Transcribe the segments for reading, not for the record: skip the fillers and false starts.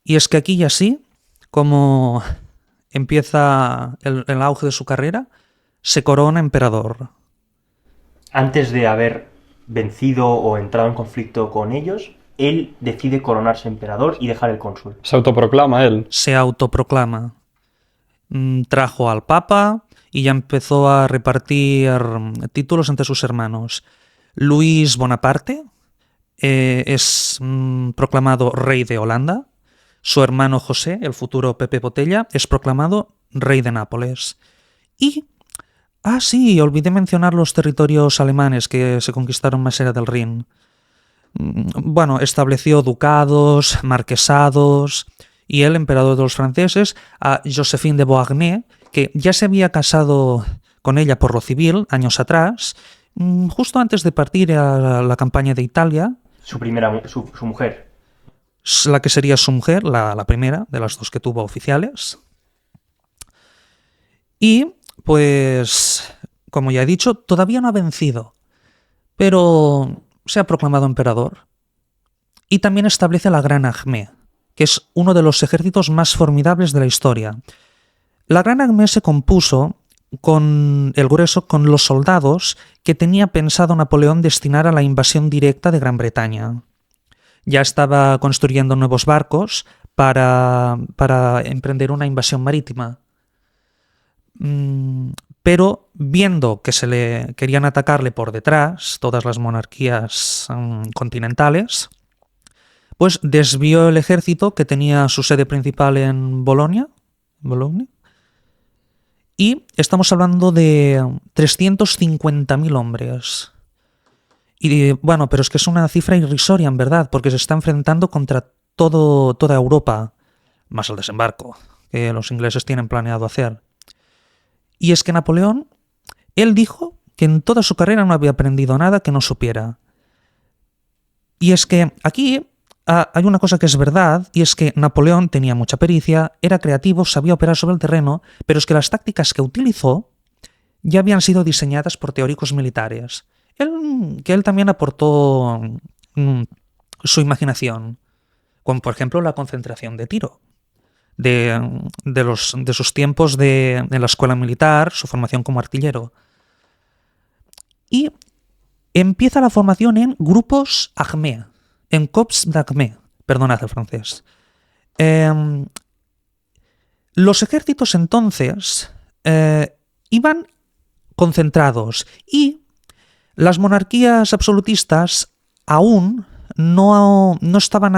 Y es que aquí y así, como empieza el auge de su carrera, se corona emperador. Antes de haber vencido o entrado en conflicto con ellos, él decide coronarse emperador y dejar el cónsul. Se autoproclama él. Se autoproclama. Trajo al Papa y ya empezó a repartir títulos entre sus hermanos. Luis Bonaparte es proclamado rey de Holanda. Su hermano José, el futuro Pepe Botella, es proclamado rey de Nápoles. Y, sí, olvidé mencionar los territorios alemanes que se conquistaron más allá del Rin. Bueno, estableció ducados, marquesados, y el emperador de los franceses, a Joséphine de Beauharnais, que ya se había casado con ella por lo civil años atrás, justo antes de partir a la campaña de Italia, Su mujer. la que sería su mujer, la primera de las dos que tuvo oficiales. Y, pues, como ya he dicho, todavía no ha vencido, pero se ha proclamado emperador. Y también establece la Gran Armée, que es uno de los ejércitos más formidables de la historia. La Gran Armée se compuso con el grueso con los soldados que tenía pensado Napoleón destinar a la invasión directa de Gran Bretaña. Ya estaba construyendo nuevos barcos para emprender una invasión marítima. Pero viendo que querían atacarle por detrás todas las monarquías continentales, pues desvió el ejército que tenía su sede principal en Bolonia, y estamos hablando de 350.000 hombres. Y bueno, pero es que es una cifra irrisoria en verdad, porque se está enfrentando contra toda Europa, más el desembarco que los ingleses tienen planeado hacer. Y es que Napoleón, él dijo que en toda su carrera no había aprendido nada que no supiera. Y es que aquí hay una cosa que es verdad, y es que Napoleón tenía mucha pericia, era creativo, sabía operar sobre el terreno, pero es que las tácticas que utilizó ya habían sido diseñadas por teóricos militares. Él también aportó su imaginación, como por ejemplo la concentración de tiro. De sus tiempos en la escuela militar, su formación como artillero. Y empieza la formación en grupos armés, en corps d'armée, perdonad el francés. Los ejércitos entonces iban concentrados y las monarquías absolutistas aún no estaban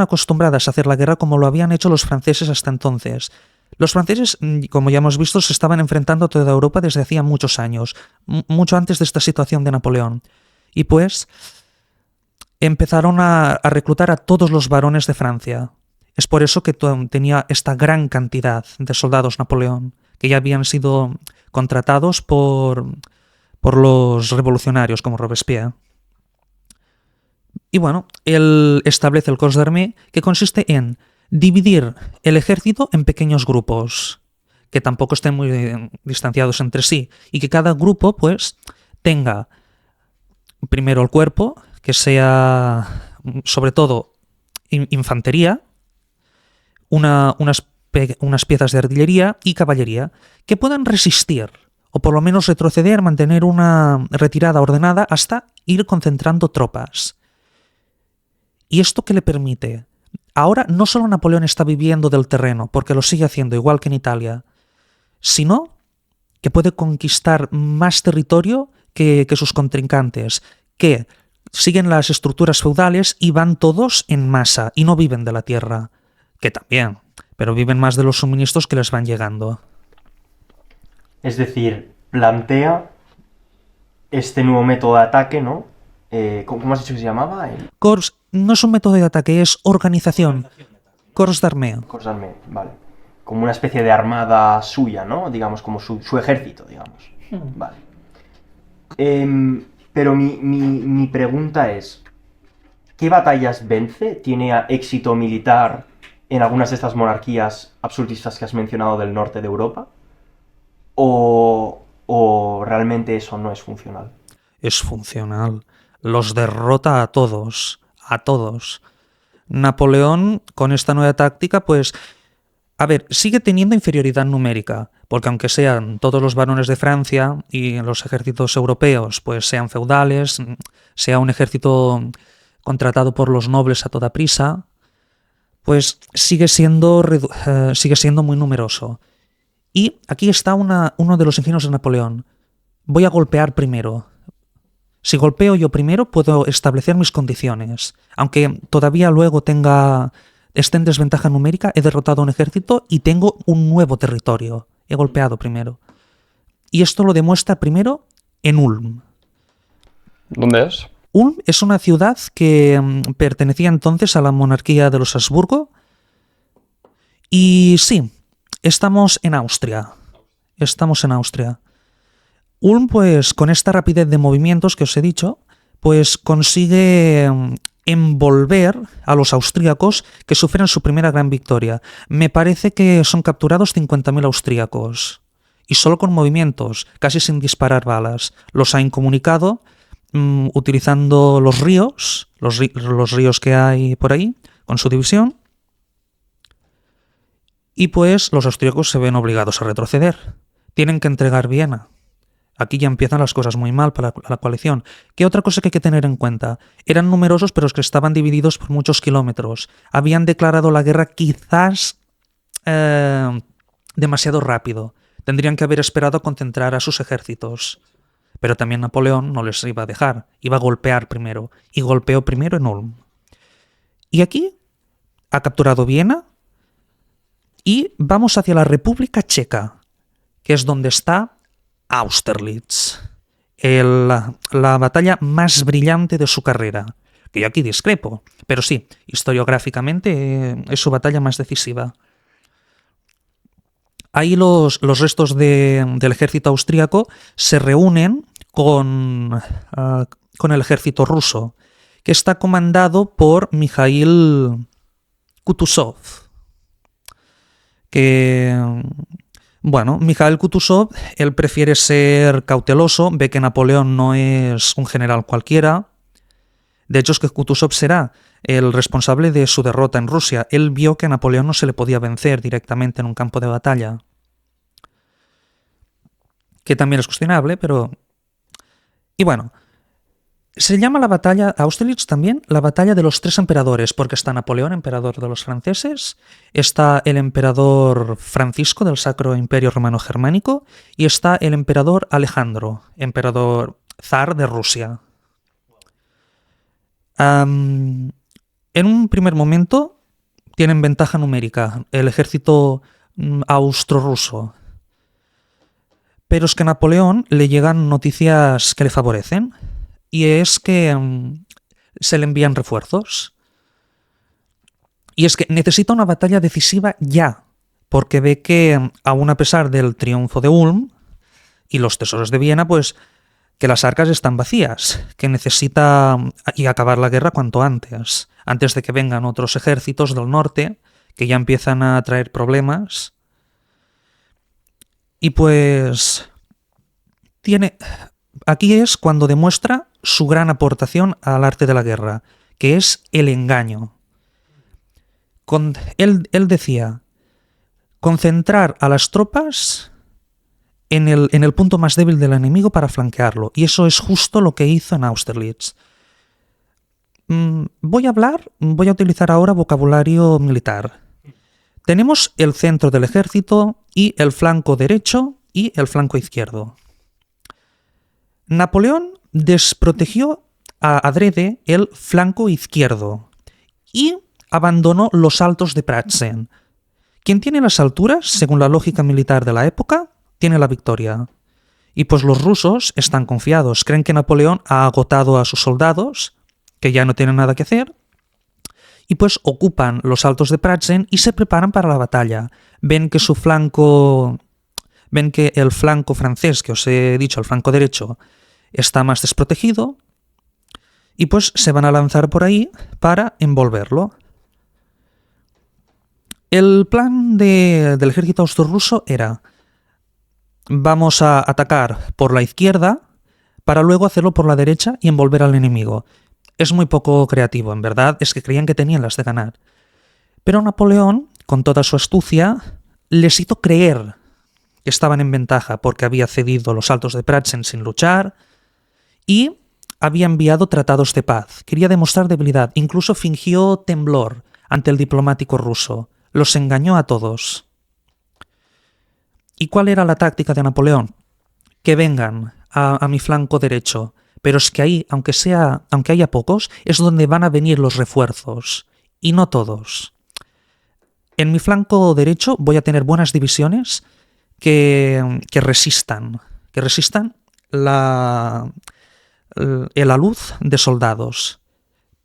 acostumbradas a hacer la guerra como lo habían hecho los franceses hasta entonces. Los franceses, como ya hemos visto, se estaban enfrentando a toda Europa desde hacía muchos años, mucho antes de esta situación de Napoleón. Y pues empezaron a reclutar a todos los varones de Francia. Es por eso que tenía esta gran cantidad de soldados Napoleón, que ya habían sido contratados por los revolucionarios como Robespierre. Y bueno, él establece el corps d'armée, que consiste en dividir el ejército en pequeños grupos, que tampoco estén muy distanciados entre sí, y que cada grupo pues tenga primero el cuerpo, que sea sobre todo infantería, unas piezas de artillería y caballería que puedan resistir, o por lo menos retroceder, mantener una retirada ordenada hasta ir concentrando tropas. ¿Y esto qué le permite? Ahora no solo Napoleón está viviendo del terreno, porque lo sigue haciendo igual que en Italia, sino que puede conquistar más territorio que sus contrincantes, que siguen las estructuras feudales y van todos en masa y no viven de la tierra, que también, pero viven más de los suministros que les van llegando. Es decir, plantea este nuevo método de ataque, ¿no? ¿Cómo has dicho que se llamaba? Corps no es un método de ataque, es organización. Corps d'armée. Corps d'armée, vale. Como una especie de armada suya, ¿no? Digamos, como su ejército, digamos. Vale. Pero mi pregunta es, ¿qué batallas vence? ¿Tiene éxito militar en algunas de estas monarquías absolutistas que has mencionado del norte de Europa? ¿O realmente eso no es funcional? Es funcional. Los derrota a todos. A todos. Napoleón, con esta nueva táctica, pues, a ver, sigue teniendo inferioridad numérica, porque aunque sean todos los varones de Francia y los ejércitos europeos, pues sean feudales, sea un ejército contratado por los nobles a toda prisa, pues sigue siendo muy numeroso. Y aquí está uno de los ingenios de Napoleón. Voy a golpear primero. Si golpeo yo primero, puedo establecer mis condiciones. Aunque todavía luego esté en desventaja numérica, he derrotado a un ejército y tengo un nuevo territorio. He golpeado primero. Y esto lo demuestra primero en Ulm. ¿Dónde es? Ulm es una ciudad que pertenecía entonces a la monarquía de los Habsburgo. Y sí, estamos en Austria. Ulm, pues, con esta rapidez de movimientos que os he dicho, pues consigue envolver a los austríacos que sufren su primera gran victoria. Me parece que son capturados 50.000 austríacos. Y solo con movimientos, casi sin disparar balas. Los ha incomunicado utilizando los ríos que hay por ahí, con su división. Y pues los austríacos se ven obligados a retroceder. Tienen que entregar Viena. Aquí ya empiezan las cosas muy mal para la coalición. ¿Qué otra cosa que hay que tener en cuenta? Eran numerosos, pero es que estaban divididos por muchos kilómetros. Habían declarado la guerra quizás demasiado rápido. Tendrían que haber esperado a concentrar a sus ejércitos. Pero también Napoleón no les iba a dejar. Iba a golpear primero. Y golpeó primero en Ulm. Y aquí ha capturado Viena. Y vamos hacia la República Checa, que es donde está Austerlitz, la batalla más brillante de su carrera, que yo aquí discrepo, pero sí, historiográficamente es su batalla más decisiva. Ahí los restos del ejército austríaco se reúnen con el ejército ruso, que está comandado por Mikhail Kutuzov, Mikhail Kutuzov, él prefiere ser cauteloso, ve que Napoleón no es un general cualquiera. De hecho, es que Kutuzov será el responsable de su derrota en Rusia. Él vio que a Napoleón no se le podía vencer directamente en un campo de batalla. Que también es cuestionable, pero... Y bueno, se llama la batalla, Austerlitz también, la batalla de los tres emperadores, porque está Napoleón, emperador de los franceses, está el emperador Francisco del Sacro Imperio Romano Germánico y está el emperador Alejandro, emperador zar de Rusia. En un primer momento tienen ventaja numérica el ejército austro-ruso, pero es que a Napoleón le llegan noticias que le favorecen. Y es que se le envían refuerzos. Y es que necesita una batalla decisiva ya, porque ve que, aun a pesar del triunfo de Ulm y los tesoros de Viena, pues que las arcas están vacías, que necesita acabar la guerra cuanto antes de que vengan otros ejércitos del norte, que ya empiezan a traer problemas. Y pues aquí es cuando demuestra su gran aportación al arte de la guerra, que es el engaño. Él decía, concentrar a las tropas en el punto más débil del enemigo para flanquearlo, y eso es justo lo que hizo en Austerlitz. Voy a utilizar ahora vocabulario militar. Tenemos el centro del ejército y el flanco derecho y el flanco izquierdo. Napoleón desprotegió adrede el flanco izquierdo y abandonó los altos de Pratzen. Quien tiene las alturas, según la lógica militar de la época, tiene la victoria. Y pues los rusos están confiados, creen que Napoleón ha agotado a sus soldados, que ya no tienen nada que hacer, y pues ocupan los altos de Pratzen y se preparan para la batalla. Ven que el flanco francés, que os he dicho, el flanco derecho, está más desprotegido y pues se van a lanzar por ahí para envolverlo. El plan del ejército austroruso era: vamos a atacar por la izquierda para luego hacerlo por la derecha y envolver al enemigo. Es muy poco creativo, en verdad, es que creían que tenían las de ganar. Pero Napoleón, con toda su astucia, les hizo creer que estaban en ventaja porque había cedido los Altos de Pratzen sin luchar y había enviado tratados de paz. Quería demostrar debilidad, incluso fingió temblor ante el diplomático ruso. Los engañó a todos. ¿Y cuál era la táctica de Napoleón? Que vengan a mi flanco derecho, pero es que ahí, aunque haya pocos, es donde van a venir los refuerzos, y no todos. En mi flanco derecho voy a tener buenas divisiones que resistan el alud de soldados.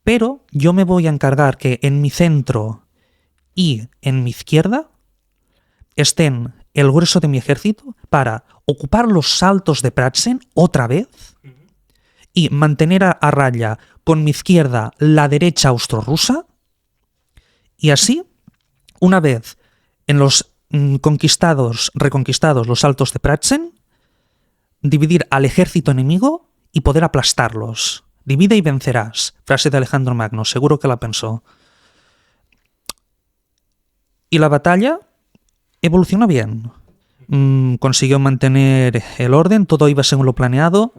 Pero yo me voy a encargar que en mi centro y en mi izquierda estén el grueso de mi ejército para ocupar los Altos de Pratzen otra vez y mantener a raya con mi izquierda la derecha austrorusa, y así, una vez en los reconquistados los Altos de Pratzen, dividir al ejército enemigo y poder aplastarlos. Divide y vencerás, frase de Alejandro Magno, seguro que la pensó. Y la batalla evolucionó bien. Consiguió mantener el orden, todo iba según lo planeado.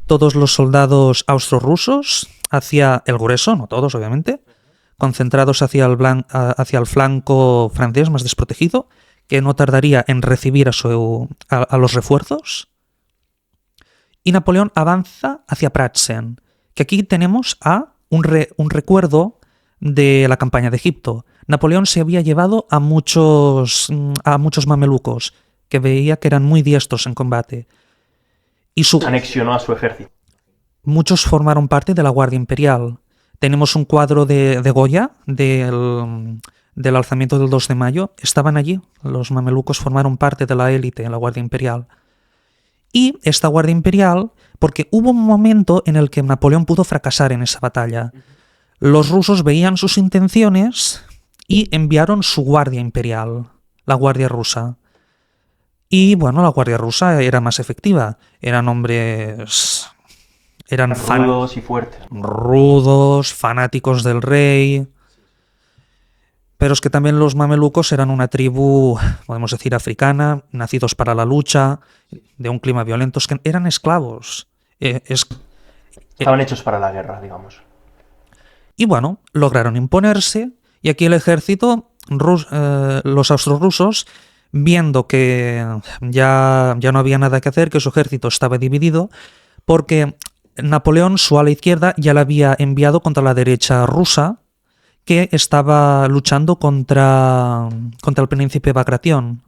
Todos los soldados austrorusos hacia el grueso, no todos obviamente, concentrados hacia el flanco francés más desprotegido, que no tardaría en recibir a los refuerzos. Y Napoleón avanza hacia Pratzen, que aquí tenemos un recuerdo de la campaña de Egipto. Napoleón se había llevado a muchos mamelucos, que veía que eran muy diestros en combate. Y anexionó a su ejército. Muchos formaron parte de la Guardia Imperial. Tenemos un cuadro de Goya del alzamiento del 2 de mayo. Estaban allí. Los mamelucos formaron parte de la élite en la Guardia Imperial. Y esta Guardia Imperial, porque hubo un momento en el que Napoleón pudo fracasar en esa batalla. Los rusos veían sus intenciones y enviaron su Guardia Imperial, la Guardia Rusa. Y bueno, la Guardia Rusa era más efectiva. Eran hombres... Eran rudos y fuertes. Rudos, fanáticos del rey. Pero es que también los mamelucos eran una tribu, podemos decir, africana, nacidos para la lucha, de un clima violento, es que eran esclavos. Estaban hechos para la guerra, digamos. Y bueno, lograron imponerse, y aquí el ejército, los austrorusos, viendo que ya no había nada que hacer, que su ejército estaba dividido, porque Napoleón, su ala izquierda, ya la había enviado contra la derecha rusa, que estaba luchando contra el príncipe Bagration.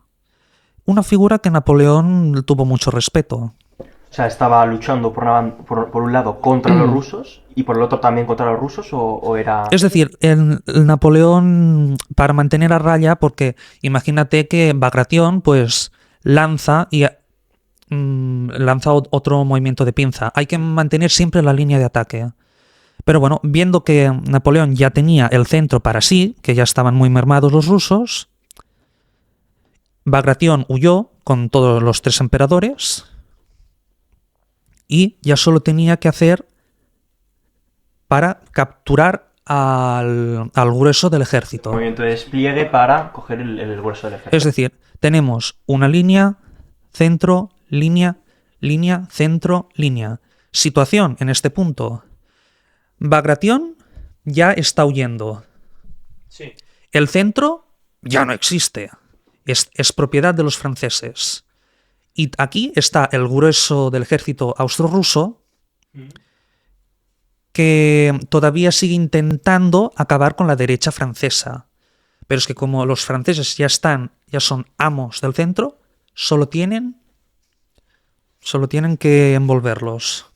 Una figura que Napoleón tuvo mucho respeto. O sea, estaba luchando por un lado contra los rusos y por el otro también contra los rusos, o era... Es decir, el Napoleón, para mantener a raya, porque imagínate que Bagration pues lanza otro movimiento de pinza. Hay que mantener siempre la línea de ataque. Pero bueno, viendo que Napoleón ya tenía el centro para sí, que ya estaban muy mermados los rusos, Bagration huyó con todos los 3 emperadores y ya solo tenía que hacer para capturar al grueso del ejército. Movimiento de despliegue para coger el grueso del ejército. Es decir, tenemos una línea, centro, línea, centro, línea. Situación en este punto. Bagration ya está huyendo. Sí. El centro ya no existe. Es propiedad de los franceses. Y aquí está el grueso del ejército austroruso que todavía sigue intentando acabar con la derecha francesa. Pero es que como los franceses ya son amos del centro, solo tienen que envolverlos.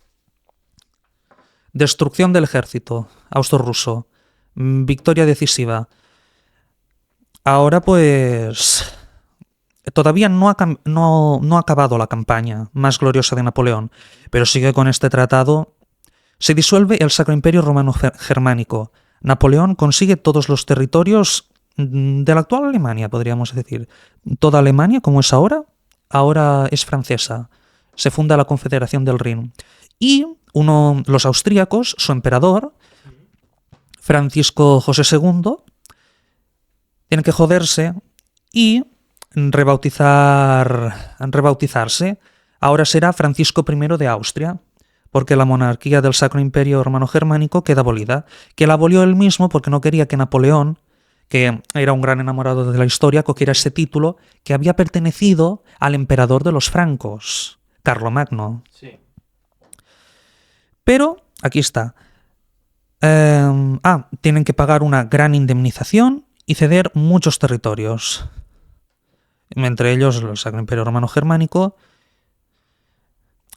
Destrucción del ejército austroruso. Victoria decisiva. Ahora pues... Todavía no ha acabado la campaña más gloriosa de Napoleón, pero sigue con este tratado. Se disuelve el Sacro Imperio Romano Germánico. Napoleón consigue todos los territorios de la actual Alemania, podríamos decir. Toda Alemania, como es ahora es francesa. Se funda la Confederación del Rin. Y los austríacos, su emperador, Francisco José II tiene que joderse y rebautizarse. Ahora será Francisco I de Austria, porque la monarquía del Sacro Imperio Romano Germánico queda abolida, que la abolió él mismo porque no quería que Napoleón, que era un gran enamorado de la historia, cogiera ese título que había pertenecido al emperador de los francos, Carlomagno. Sí. Pero, aquí está. Tienen que pagar una gran indemnización y ceder muchos territorios. Entre ellos el Sacro Imperio Romano Germánico.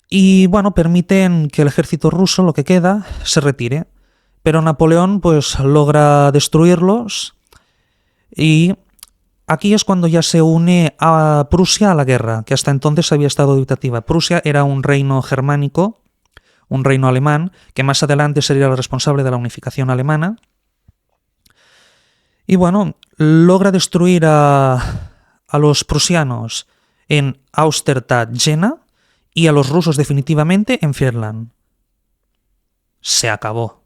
Y bueno, permiten que el ejército ruso, lo que queda, se retire. Pero Napoleón pues logra destruirlos. Y aquí es cuando ya se une a Prusia a la guerra, que hasta entonces había estado dubitativa. Prusia era un reino germánico, un reino alemán, que más adelante sería el responsable de la unificación alemana. Y bueno, logra destruir a los prusianos en Austerstadt-Jena y a los rusos definitivamente en Friedland. Se acabó.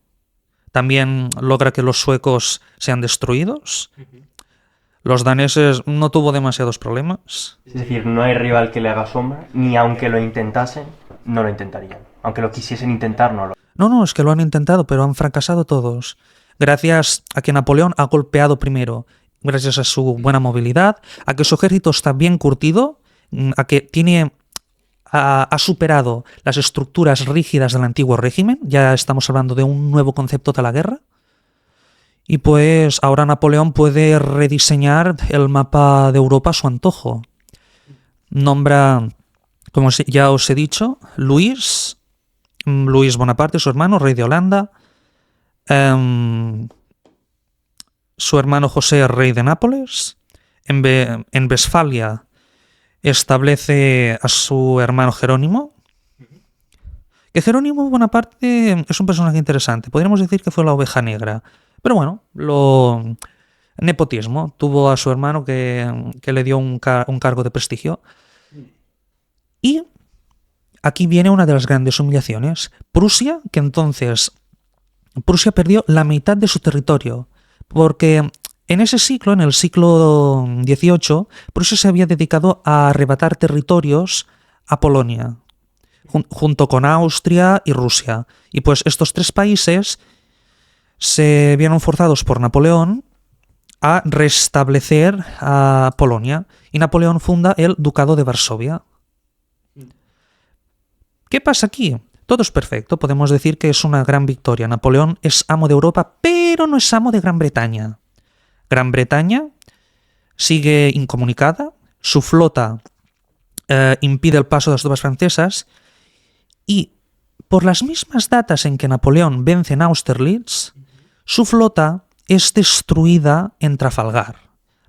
También logra que los suecos sean destruidos. Los daneses no tuvo demasiados problemas. Es decir, no hay rival que le haga sombra, ni aunque lo intentasen, no lo intentarían. Aunque lo quisiesen intentar, no lo. No, es que lo han intentado, pero han fracasado todos. Gracias a que Napoleón ha golpeado primero, gracias a su buena movilidad, a que su ejército está bien curtido, a que ha superado las estructuras rígidas del antiguo régimen. Ya estamos hablando de un nuevo concepto de la guerra. Y pues ahora Napoleón puede rediseñar el mapa de Europa a su antojo. Nombra, como ya os he dicho, Luis Bonaparte, su hermano, rey de Holanda. Su hermano José, rey de Nápoles. En Westfalia establece a su hermano Jerónimo. Que Jerónimo Bonaparte es un personaje interesante. Podríamos decir que fue la oveja negra. Pero bueno, nepotismo. Tuvo a su hermano que le dio un cargo de prestigio. Y aquí viene una de las grandes humillaciones. Prusia perdió la mitad de su territorio. Porque en ese siglo, en el siglo XVIII, Prusia se había dedicado a arrebatar territorios a Polonia, junto con Austria y Rusia. Y pues estos tres países se vieron forzados por Napoleón a restablecer a Polonia. Y Napoleón funda el Ducado de Varsovia. ¿Qué pasa aquí? Todo es perfecto, podemos decir que es una gran victoria. Napoleón es amo de Europa, pero no es amo de Gran Bretaña. Gran Bretaña sigue incomunicada, su flota impide el paso de las tropas francesas y por las mismas datas en que Napoleón vence en Austerlitz, su flota es destruida en Trafalgar.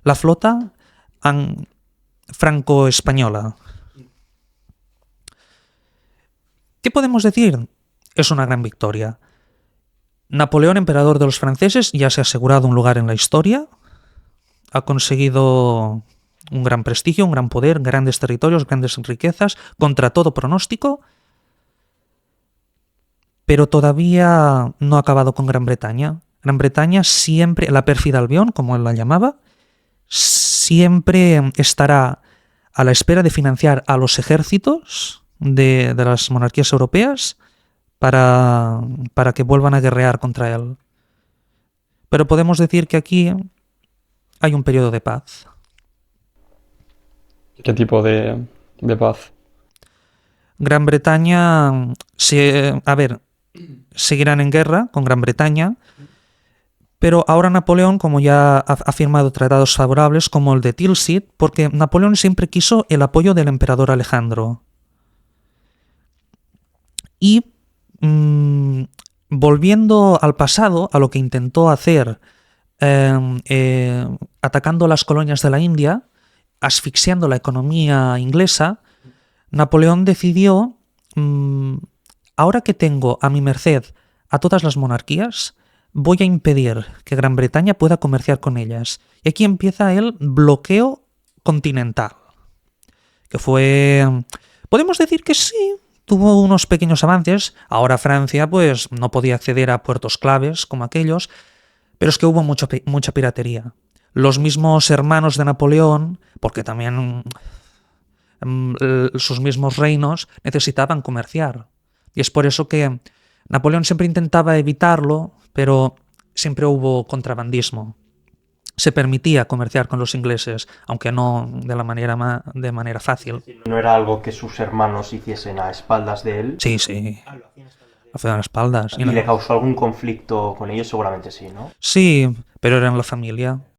La flota franco-española. ¿Qué podemos decir? Es una gran victoria. Napoleón, emperador de los franceses, ya se ha asegurado un lugar en la historia. Ha conseguido un gran prestigio, un gran poder, grandes territorios, grandes riquezas, contra todo pronóstico. Pero todavía no ha acabado con Gran Bretaña. Gran Bretaña siempre, la pérfida Albión, como él la llamaba, siempre estará a la espera de financiar a los ejércitos de las monarquías europeas para que vuelvan a guerrear contra él. Pero podemos decir que aquí hay un periodo de paz. ¿Qué tipo de paz? Gran Bretaña, seguirán en guerra con Gran Bretaña, pero ahora Napoleón, como ya ha firmado tratados favorables como el de Tilsit, porque Napoleón siempre quiso el apoyo del emperador Alejandro. Y volviendo al pasado, a lo que intentó hacer atacando las colonias de la India, asfixiando la economía inglesa, Napoleón decidió, ahora que tengo a mi merced a todas las monarquías, voy a impedir que Gran Bretaña pueda comerciar con ellas. Y aquí empieza el bloqueo continental, que fue, podemos decir que sí, tuvo unos pequeños avances. Ahora Francia pues no podía acceder a puertos claves como aquellos, Pero es que hubo mucha piratería. Los mismos hermanos de Napoleón, porque también sus mismos reinos necesitaban comerciar. Y es por eso que Napoleón siempre intentaba evitarlo, pero siempre hubo contrabandismo. Se permitía comerciar con los ingleses, aunque no de manera fácil. No era algo que sus hermanos hiciesen a espaldas de él. Sí, sí. Hacían a espaldas. ¿Y le causó algún conflicto con ellos? Seguramente sí, ¿no? Sí, pero eran la familia.